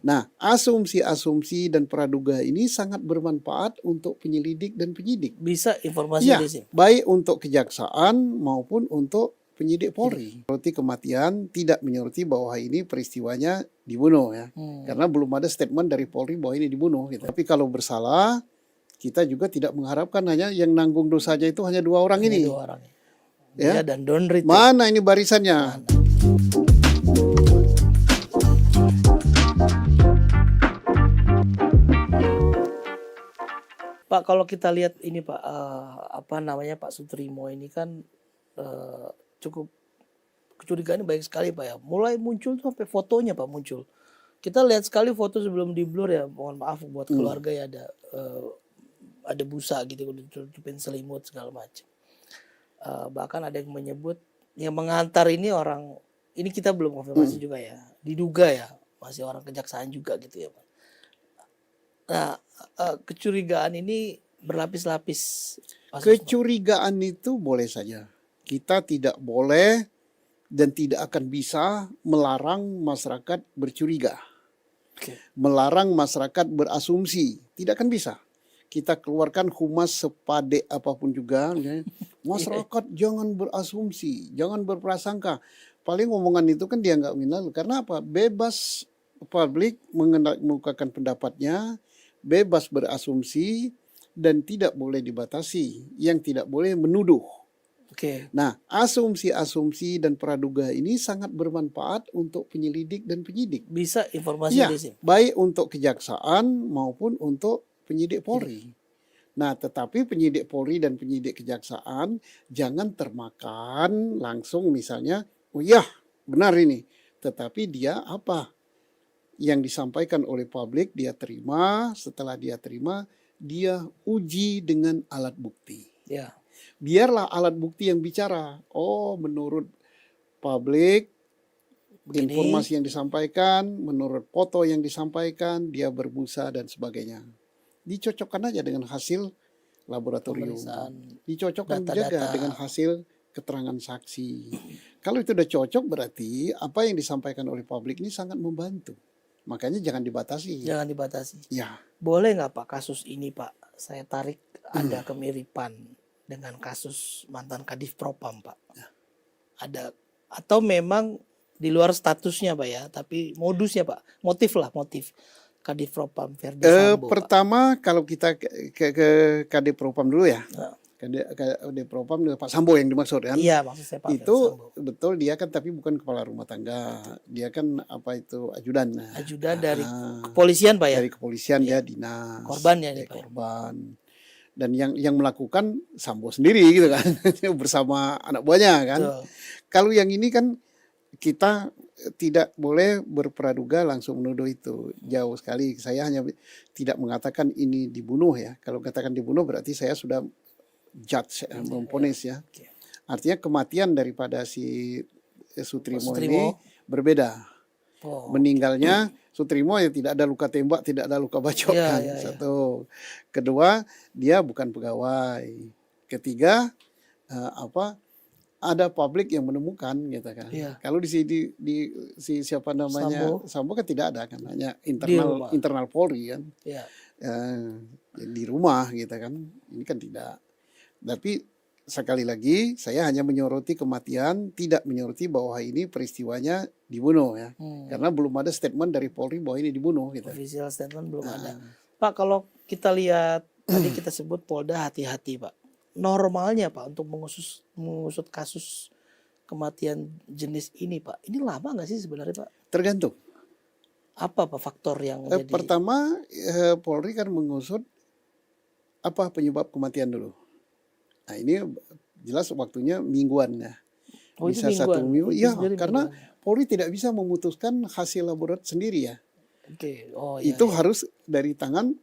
Nah, asumsi-asumsi dan praduga ini sangat bermanfaat untuk penyelidik dan penyidik. Bisa informasi Ya, dari sini. baik untuk kejaksaan maupun untuk penyidik Polri. Menyoroti kematian tidak menyoroti bahwa ini peristiwanya dibunuh ya. Karena belum ada statement dari Polri bahwa ini dibunuh gitu. Tapi kalau bersalah, kita juga tidak mengharapkan hanya yang nanggung dosanya itu hanya 2 orang Hanya ini. 2 orang. Ya. Dia dan Don Rito. Mana ini barisannya? Pak, kalau kita lihat ini Pak, Pak Sutrimo ini kan cukup kecurigaannya baik sekali Pak ya. Mulai muncul tuh sampai fotonya Pak muncul. Kita lihat sekali foto sebelum di blur ya. Mohon maaf buat keluarga ya, ada busa gitu, ditutupin selimut segala macam. Bahkan ada yang menyebut yang mengantar ini orang, ini kita belum konfirmasi juga ya. Diduga ya masih orang kejaksaan juga gitu ya Pak. Nah, kecurigaan ini berlapis-lapis. Kecurigaan itu boleh saja. Kita tidak boleh dan tidak akan bisa melarang masyarakat bercuriga. Melarang masyarakat berasumsi. Tidak akan bisa. Kita keluarkan humas sepade apapun juga. Masyarakat jangan berasumsi, jangan berprasangka. Paling omongan itu kan dia nggak minal. Karena apa? Bebas publik mengemukakan pendapatnya, bebas berasumsi, dan tidak boleh dibatasi. Yang tidak boleh menuduh. Nah, asumsi-asumsi dan praduga ini sangat bermanfaat untuk penyelidik dan penyidik. Bisa informasi ya, dari sini. Baik untuk kejaksaan maupun untuk penyidik Polri. Nah, tetapi penyidik Polri dan penyidik kejaksaan jangan termakan langsung misalnya, oh ya benar ini. Tetapi dia apa? Yang disampaikan oleh publik dia terima, setelah dia terima, dia uji dengan alat bukti. Ya. Biarlah alat bukti yang bicara. Oh, menurut publik, informasi yang disampaikan, menurut foto yang disampaikan, dia berbusa dan sebagainya. Dicocokkan aja dengan hasil laboratorium. Dicocokkan juga dengan hasil keterangan saksi. Kalau itu udah cocok berarti apa yang disampaikan oleh publik ini sangat membantu. Makanya jangan dibatasi. Jangan dibatasi. Ya. Boleh nggak Pak kasus ini Pak? Saya tarik ada kemiripan dengan kasus mantan Kadif Propam Pak. Ada atau memang di luar statusnya Pak ya, tapi modusnya Pak, motif Kadif Propam Verdi Sambo. Pertama Pak, kalau kita ke Kadif Propam dulu ya. Kadif Propam Pak Sambo yang dimaksud kan? Iya, maksud saya Pak. Itu betul dia kan tapi bukan kepala rumah tangga. Dia kan ajudan. Ajudan dari kepolisian Pak ya? Dari kepolisian dia dinas. Korban ya Pak. Korban. Dan yang melakukan Sambo sendiri gitu kan. Bersama anak buahnya kan. Kalau yang ini kan kita tidak boleh berpraduga langsung menuduh itu. Jauh sekali. Saya hanya tidak mengatakan ini dibunuh ya. Kalau katakan dibunuh berarti saya sudah judge, memvonis ya. Artinya kematian daripada si Sutrimo ini berbeda. Meninggalnya Sutrimo ya tidak ada luka tembak, tidak ada luka bacokan. Satu. Kedua, dia bukan pegawai. Ketiga, ada publik yang menemukan gitu kan. Kalau di siapa namanya Sambo kan tidak ada kan, hanya internal Polri kan. Di rumah gitu kan. Ini kan tidak. Tapi sekali lagi saya hanya menyoroti kematian, tidak menyoroti bahwa ini peristiwanya dibunuh ya. Karena belum ada statement dari Polri bahwa ini dibunuh gitu. Official statement belum ada. Pak, kalau kita lihat tadi kita sebut Polda hati-hati Pak. Normalnya Pak untuk mengusut kasus kematian jenis ini Pak, ini lama nggak sih sebenarnya Pak? Tergantung. Apa Pak faktor yang jadi? Pertama Polri kan mengusut apa penyebab kematian dulu. Nah ini jelas waktunya mingguan ya. Bisa mingguan. 1 minggu. Ya karena Polri tidak bisa memutuskan hasil laboratorium sendiri ya. Itu harus dari tangan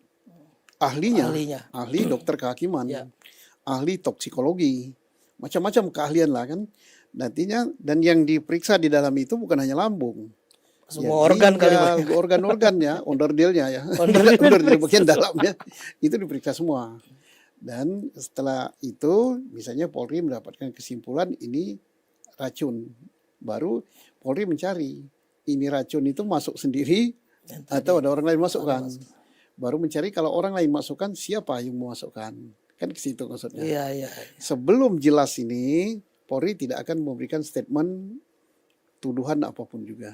ahlinya. Ahli dokter kehakiman. Ahli toksikologi. Macam-macam keahlian lah kan. Nantinya dan yang diperiksa di dalam itu bukan hanya lambung. Semua organ kali Pak. Organ-organnya, onderdilnya ya. Onderdil bagian dalamnya. Itu diperiksa semua. Dan setelah itu misalnya Polri mendapatkan kesimpulan ini racun. Baru Polri mencari ini racun itu masuk sendiri atau ada orang lain masukkan. Baru mencari kalau orang lain masukkan, siapa yang memasukkan. Kan ke situ maksudnya. Iya. Sebelum jelas ini, Polri tidak akan memberikan statement tuduhan apapun juga.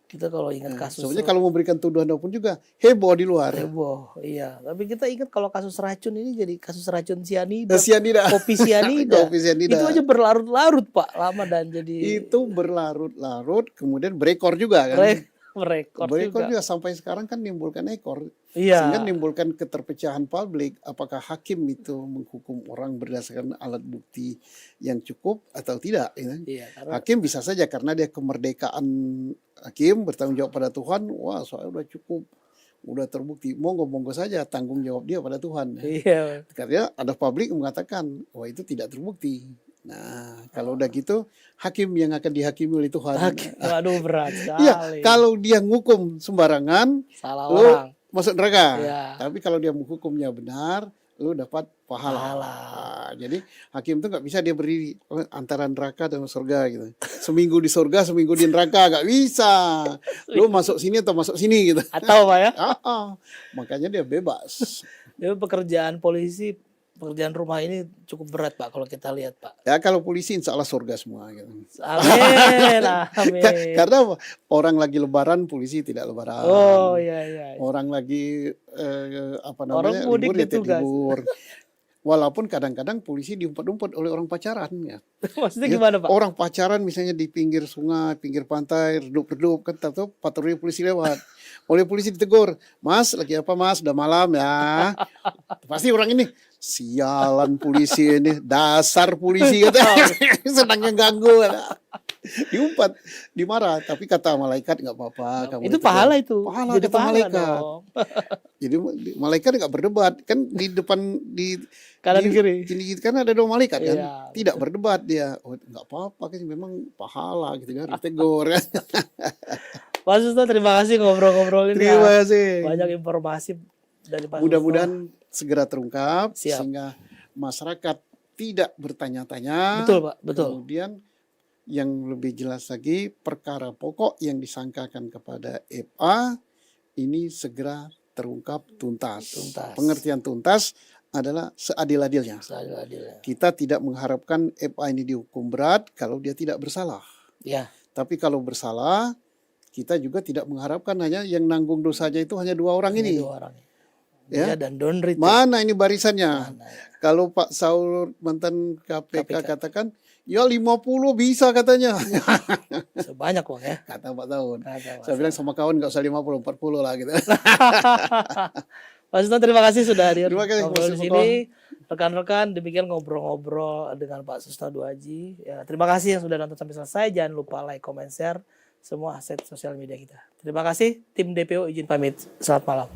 Kita kalau ingat kasus Sebenarnya kalau memberikan tuduhan apapun juga heboh di luar. heboh, iya. Tapi kita ingat kalau kasus racun ini jadi kasus racun sianida, Sianida. kopi sianida. Kopi sianida. Itu aja berlarut-larut Pak, lama dan jadi Itu berlarut-larut, kemudian berekor juga kan. merekor Berekor juga. juga sampai sekarang kan menimbulkan ekor. Iya. Sehingga menimbulkan keterpecahan publik. Apakah hakim itu menghukum orang berdasarkan alat bukti yang cukup atau tidak? Ya. Iya, karena Hakim bisa saja karena dia kemerdekaan hakim bertanggung jawab pada Tuhan. Wah, soalnya udah cukup, udah terbukti. Monggo saja tanggung jawab dia pada Tuhan. iya. Karena ada publik yang mengatakan, wah itu tidak terbukti. Nah, kalau udah gitu, hakim yang akan dihakimi oleh Tuhan. Waduh berat Iya, sekali. kalau dia ngukum sembarangan, Salah lu orang. masuk neraka. Iya. Tapi kalau dia menghukumnya benar, lu dapat pahala. Nah, jadi hakim itu nggak bisa dia berdiri antara neraka dan surga gitu. Seminggu di surga, seminggu di neraka, nggak bisa. Lu masuk sini atau masuk sini gitu. Atau Pak ya? Makanya dia bebas. Jadi pekerjaan polisi, pekerjaan rumah ini cukup berat Pak kalau kita lihat Pak. Ya kalau polisi insya Allah surga semua gitu. Amin, amin. Karena apa? Orang lagi lebaran, polisi tidak lebaran. Oh iya. Orang lagi Orang mudik libur, dia ditugas. libur. Walaupun kadang-kadang polisi diumpat-umpat oleh orang pacaran ya. Maksudnya Ya, gimana Pak? Orang pacaran misalnya di pinggir sungai, pinggir pantai, redup-redup kan tahu patroli polisi lewat. Oleh polisi ditegur, "Mas, lagi apa Mas? Udah malam ya." Pasti orang ini, "Sialan polisi ini, dasar polisi," kata. Senangnya ganggu. Diumpat, dimarah, tapi kata malaikat nggak apa-apa. Itu pahala itu. Pahala Jadi kata pahala malaikat. dong. Jadi malaikat nggak berdebat kan di depan di Kanan di- kiri. Ini kan ada dua malaikat kan, Iya, tidak berdebat dia. Oh nggak apa-apa kan memang pahala gitu kan, ditegur kan. Pak Susto terima kasih ngobrol-ngobrol ini. Terima kasih. Banyak informasi dari Pak Susto. Mudah-mudahan segera terungkap Siap. sehingga masyarakat tidak bertanya-tanya. Betul Pak, betul. Kemudian yang lebih jelas lagi perkara pokok yang disangkakan kepada FA ini segera terungkap tuntas. Pengertian tuntas adalah seadil-adilnya. Seadil-adilnya. Kita tidak mengharapkan FA ini dihukum berat kalau dia tidak bersalah. Ya, Tapi kalau bersalah, kita juga tidak mengharapkan hanya yang nanggung dosanya itu hanya 2 orang ini ini. 2 orang. Ya. Dia dan Don Rito. Mana ini barisannya? Mana ya? Kalau Pak Saul mantan KPK katakan, ya 50 bisa katanya. Sebanyak Bang ya. Kata Pak Saul. Kata Pak Saya bilang sama kawan nggak usah 50, 40 lah gitu. Pak Susto terima kasih sudah hadir Terima kasih, ngobrol di Mas sini. Rekan-rekan demikian ngobrol-ngobrol dengan Pak Susto Duaji. Ya, terima kasih yang sudah nonton sampai selesai. Jangan lupa like, comment, share semua aset sosial media kita. Terima kasih. Tim DPO izin pamit. Selamat malam.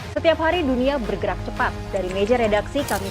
Setiap hari dunia bergerak cepat. Dari meja redaksi kami